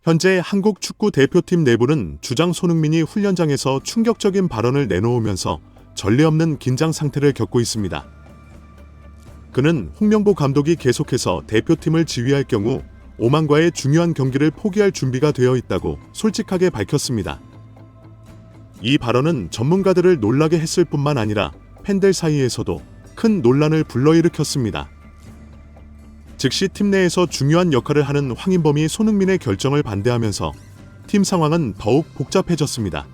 현재 한국 축구 대표팀 내부는 주장 손흥민이 훈련장에서 충격적인 발언을 내놓으면서 전례 없는 긴장 상태를 겪고 있습니다. 그는 홍명보 감독이 계속해서 대표팀을 지휘할 경우 오만과의 중요한 경기를 포기할 준비가 되어 있다고 솔직하게 밝혔습니다. 이 발언은 전문가들을 놀라게 했을 뿐만 아니라 팬들 사이에서도 큰 논란을 불러일으켰습니다. 즉시 팀 내에서 중요한 역할을 하는 황인범이 손흥민의 결정을 반대하면서 팀 상황은 더욱 복잡해졌습니다.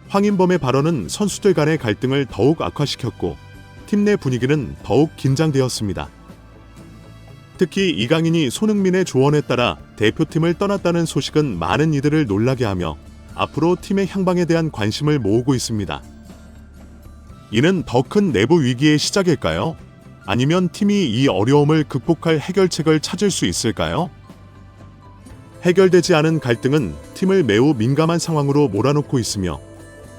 황인범의 발언은 선수들 간의 갈등을 더욱 악화시켰고 팀 내 분위기는 더욱 긴장되었습니다. 특히 이강인이 손흥민의 조언에 따라 대표팀을 떠났다는 소식은 많은 이들을 놀라게 하며 앞으로 팀의 향방에 대한 관심을 모으고 있습니다. 이는 더 큰 내부 위기의 시작일까요? 아니면 팀이 이 어려움을 극복할 해결책을 찾을 수 있을까요? 해결되지 않은 갈등은 팀을 매우 민감한 상황으로 몰아넣고 있으며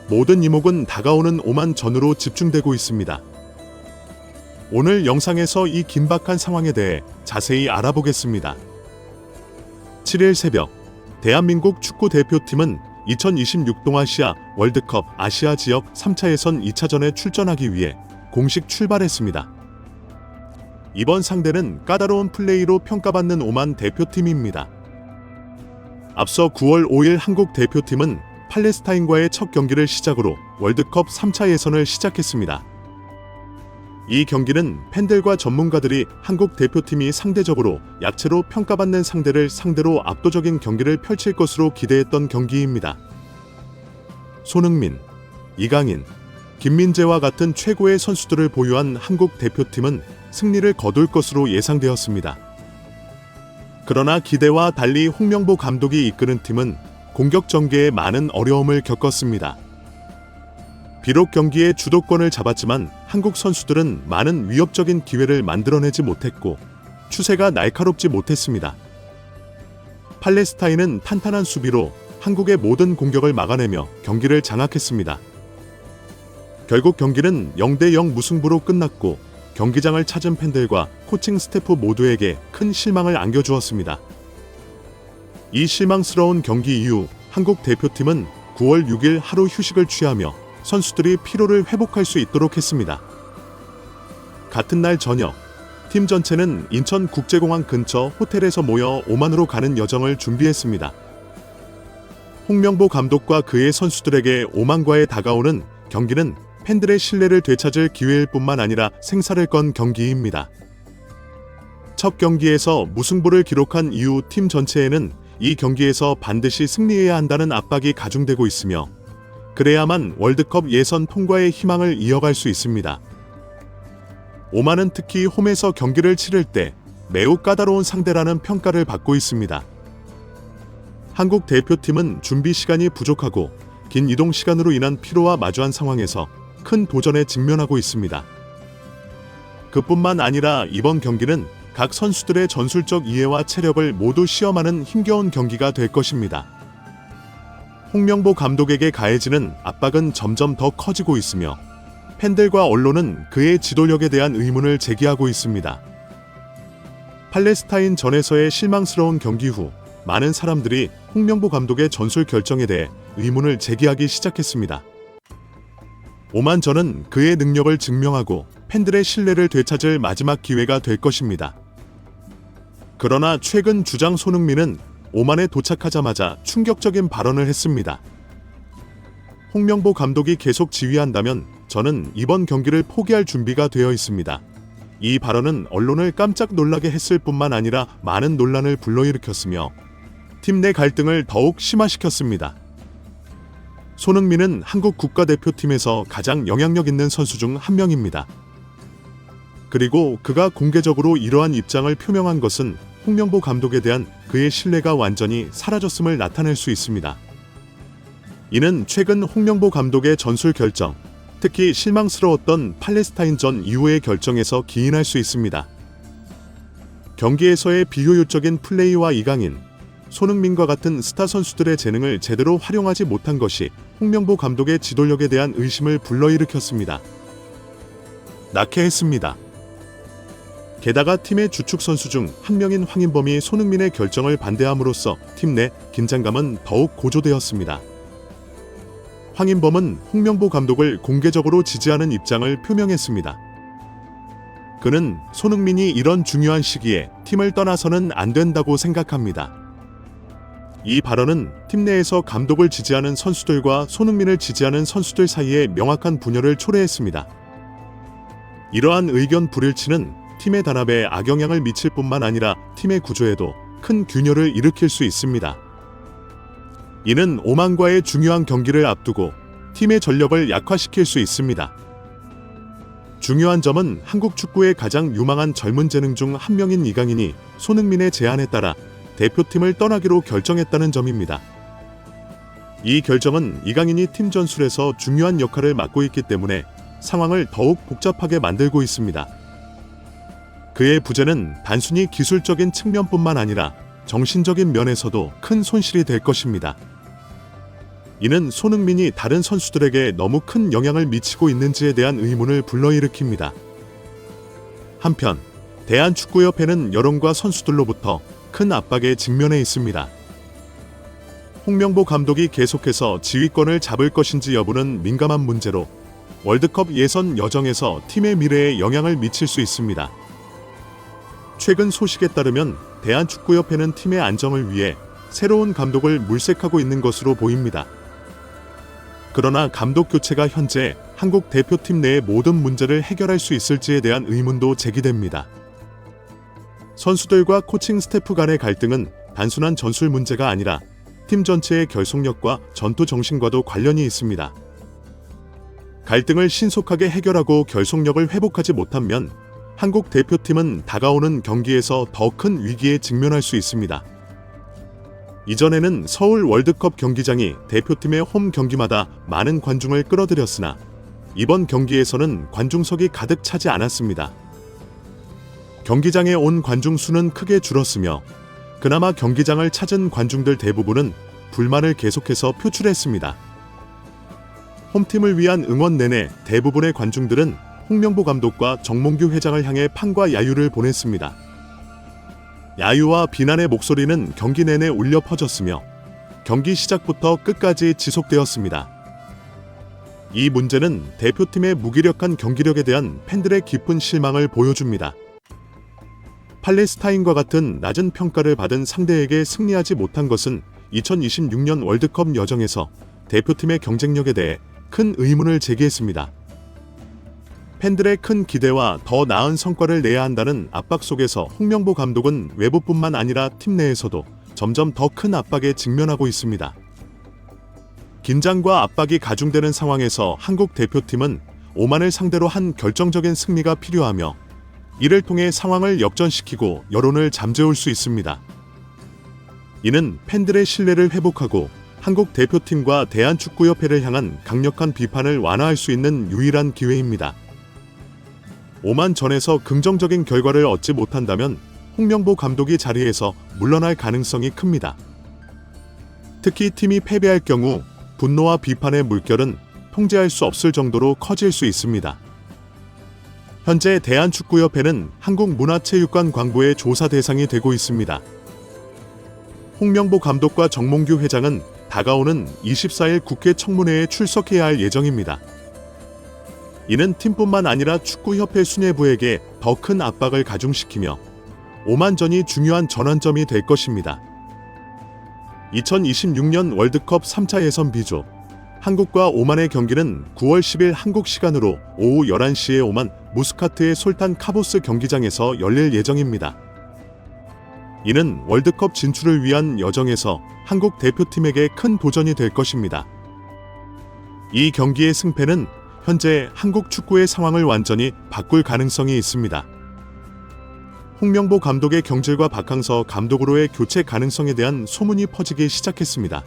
모든 이목은 다가오는 오만전으로 집중되고 있습니다. 오늘 영상에서 이 긴박한 상황에 대해 자세히 알아보겠습니다. 7일 새벽, 대한민국 축구 대표팀은 2026 동아시아 월드컵 아시아 지역 3차 예선 2차전에 출전하기 위해 공식 출발했습니다. 이번 상대는 까다로운 플레이로 평가받는 오만 대표팀입니다. 앞서 9월 5일 한국 대표팀은 팔레스타인과의 첫 경기를 시작으로 월드컵 3차 예선을 시작했습니다. 이 경기는 팬들과 전문가들이 한국 대표팀이 상대적으로 약체로 평가받는 상대를 상대로 압도적인 경기를 펼칠 것으로 기대했던 경기입니다. 손흥민, 이강인, 김민재와 같은 최고의 선수들을 보유한 한국 대표팀은 승리를 거둘 것으로 예상되었습니다. 그러나 기대와 달리 홍명보 감독이 이끄는 팀은 공격 전개에 많은 어려움을 겪었습니다. 비록 경기의 주도권을 잡았지만 한국 선수들은 많은 위협적인 기회를 만들어내지 못했고 추세가 날카롭지 못했습니다. 팔레스타인은 탄탄한 수비로 한국의 모든 공격을 막아내며 경기를 장악했습니다. 결국 경기는 0대0 무승부로 끝났고 경기장을 찾은 팬들과 코칭 스태프 모두에게 큰 실망을 안겨주었습니다. 이 실망스러운 경기 이후 한국 대표팀은 9월 6일 하루 휴식을 취하며 선수들이 피로를 회복할 수 있도록 했습니다. 같은 날 저녁, 팀 전체는 인천국제공항 근처 호텔에서 모여 오만으로 가는 여정을 준비했습니다. 홍명보 감독과 그의 선수들에게 오만과의 다가오는 경기는 팬들의 신뢰를 되찾을 기회일 뿐만 아니라 생사를 건 경기입니다. 첫 경기에서 무승부를 기록한 이후 팀 전체에는 이 경기에서 반드시 승리해야 한다는 압박이 가중되고 있으며 그래야만 월드컵 예선 통과의 희망을 이어갈 수 있습니다. 오만은 특히 홈에서 경기를 치를 때 매우 까다로운 상대라는 평가를 받고 있습니다. 한국 대표팀은 준비 시간이 부족하고 긴 이동 시간으로 인한 피로와 마주한 상황에서 큰 도전에 직면하고 있습니다. 그뿐만 아니라 이번 경기는 각 선수들의 전술적 이해와 체력을 모두 시험하는 힘겨운 경기가 될 것입니다. 홍명보 감독에게 가해지는 압박은 점점 더 커지고 있으며 팬들과 언론은 그의 지도력에 대한 의문을 제기하고 있습니다. 팔레스타인 전에서의 실망스러운 경기 후 많은 사람들이 홍명보 감독의 전술 결정에 대해 의문을 제기하기 시작했습니다. 오만전은 그의 능력을 증명하고 팬들의 신뢰를 되찾을 마지막 기회가 될 것입니다. 그러나 최근 주장 손흥민은 오만에 도착하자마자 충격적인 발언을 했습니다. 홍명보 감독이 계속 지휘한다면 저는 이번 경기를 포기할 준비가 되어 있습니다. 이 발언은 언론을 깜짝 놀라게 했을 뿐만 아니라 많은 논란을 불러일으켰으며 팀 내 갈등을 더욱 심화시켰습니다. 손흥민은 한국 국가대표팀에서 가장 영향력 있는 선수 중 한 명입니다. 그리고 그가 공개적으로 이러한 입장을 표명한 것은 홍명보 감독에 대한 그의 신뢰가 완전히 사라졌음을 나타낼 수 있습니다. 이는 최근 홍명보 감독의 전술 결정, 특히 실망스러웠던 팔레스타인전 이후의 결정에서 기인할 수 있습니다. 경기에서의 비효율적인 플레이와 이강인, 손흥민과 같은 스타 선수들의 재능을 제대로 활용하지 못한 것이 홍명보 감독의 지도력에 대한 의심을 불러일으켰습니다. 낙해했습니다. 게다가 팀의 주축 선수 중 한 명인 황인범이 손흥민의 결정을 반대함으로써 팀 내 긴장감은 더욱 고조되었습니다. 황인범은 홍명보 감독을 공개적으로 지지하는 입장을 표명했습니다. 그는 손흥민이 이런 중요한 시기에 팀을 떠나서는 안 된다고 생각합니다. 이 발언은 팀 내에서 감독을 지지하는 선수들과 손흥민을 지지하는 선수들 사이에 명확한 분열을 초래했습니다. 이러한 의견 불일치는 팀의 단합에 악영향을 미칠 뿐만 아니라 팀의 구조에도 큰 균열을 일으킬 수 있습니다. 이는 오만과의 중요한 경기를 앞두고 팀의 전력을 약화시킬 수 있습니다. 중요한 점은 한국 축구의 가장 유망한 젊은 재능 중 한 명인 이강인이 손흥민의 제안에 따라 대표팀을 떠나기로 결정했다는 점입니다. 이 결정은 이강인이 팀 전술에서 중요한 역할을 맡고 있기 때문에 상황을 더욱 복잡하게 만들고 있습니다. 그의 부재는 단순히 기술적인 측면뿐만 아니라 정신적인 면에서도 큰 손실이 될 것입니다. 이는 손흥민이 다른 선수들에게 너무 큰 영향을 미치고 있는지에 대한 의문을 불러일으킵니다. 한편 대한축구협회는 여론과 선수들로부터 큰 압박에 직면해 있습니다. 홍명보 감독이 계속해서 지휘권을 잡을 것인지 여부는 민감한 문제로 월드컵 예선 여정에서 팀의 미래에 영향을 미칠 수 있습니다. 최근 소식에 따르면 대한축구협회는 팀의 안정을 위해 새로운 감독을 물색하고 있는 것으로 보입니다. 그러나 감독 교체가 현재 한국 대표팀 내의 모든 문제를 해결할 수 있을지에 대한 의문도 제기됩니다. 선수들과 코칭 스태프 간의 갈등은 단순한 전술 문제가 아니라 팀 전체의 결속력과 전투 정신과도 관련이 있습니다. 갈등을 신속하게 해결하고 결속력을 회복하지 못하면 한국 대표팀은 다가오는 경기에서 더 큰 위기에 직면할 수 있습니다. 이전에는 서울 월드컵 경기장이 대표팀의 홈 경기마다 많은 관중을 끌어들였으나 이번 경기에서는 관중석이 가득 차지 않았습니다. 경기장에 온 관중 수는 크게 줄었으며 그나마 경기장을 찾은 관중들 대부분은 불만을 계속해서 표출했습니다. 홈팀을 위한 응원 내내 대부분의 관중들은 홍명보 감독과 정몽규 회장을 향해 판과 야유를 보냈습니다. 야유와 비난의 목소리는 경기 내내 울려 퍼졌으며 경기 시작부터 끝까지 지속되었습니다. 이 문제는 대표팀의 무기력한 경기력에 대한 팬들의 깊은 실망을 보여줍니다. 팔레스타인과 같은 낮은 평가를 받은 상대에게 승리하지 못한 것은 2026년 월드컵 여정에서 대표팀의 경쟁력에 대해 큰 의문을 제기했습니다. 팬들의 큰 기대와 더 나은 성과를 내야 한다는 압박 속에서 홍명보 감독은 외부뿐만 아니라 팀 내에서도 점점 더 큰 압박에 직면하고 있습니다. 긴장과 압박이 가중되는 상황에서 한국 대표팀은 오만을 상대로 한 결정적인 승리가 필요하며 이를 통해 상황을 역전시키고 여론을 잠재울 수 있습니다. 이는 팬들의 신뢰를 회복하고 한국 대표팀과 대한축구협회를 향한 강력한 비판을 완화할 수 있는 유일한 기회입니다. 오만전에서 긍정적인 결과를 얻지 못한다면 홍명보 감독이 자리에서 물러날 가능성이 큽니다. 특히 팀이 패배할 경우 분노와 비판의 물결은 통제할 수 없을 정도로 커질 수 있습니다. 현재 대한축구협회는 한국문화체육관 광부의 조사 대상이 되고 있습니다. 홍명보 감독과 정몽규 회장은 다가오는 24일 국회 청문회에 출석해야 할 예정입니다. 이는 팀뿐만 아니라 축구협회 수뇌부에게 더 큰 압박을 가중시키며 오만전이 중요한 전환점이 될 것입니다. 2026년 월드컵 3차 예선 B조 한국과 오만의 경기는 9월 10일 한국 시간으로 오후 11시에 오만 무스카트의 솔탄 카보스 경기장에서 열릴 예정입니다. 이는 월드컵 진출을 위한 여정에서 한국 대표팀에게 큰 도전이 될 것입니다. 이 경기의 승패는 현재 한국 축구의 상황을 완전히 바꿀 가능성이 있습니다. 홍명보 감독의 경질과 박항서 감독으로의 교체 가능성에 대한 소문이 퍼지기 시작했습니다.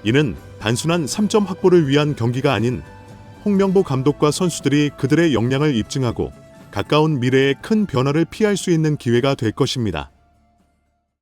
이는 단순한 3점 확보를 위한 경기가 아닌 홍명보 감독과 선수들이 그들의 역량을 입증하고 가까운 미래에 큰 변화를 피할 수 있는 기회가 될 것입니다.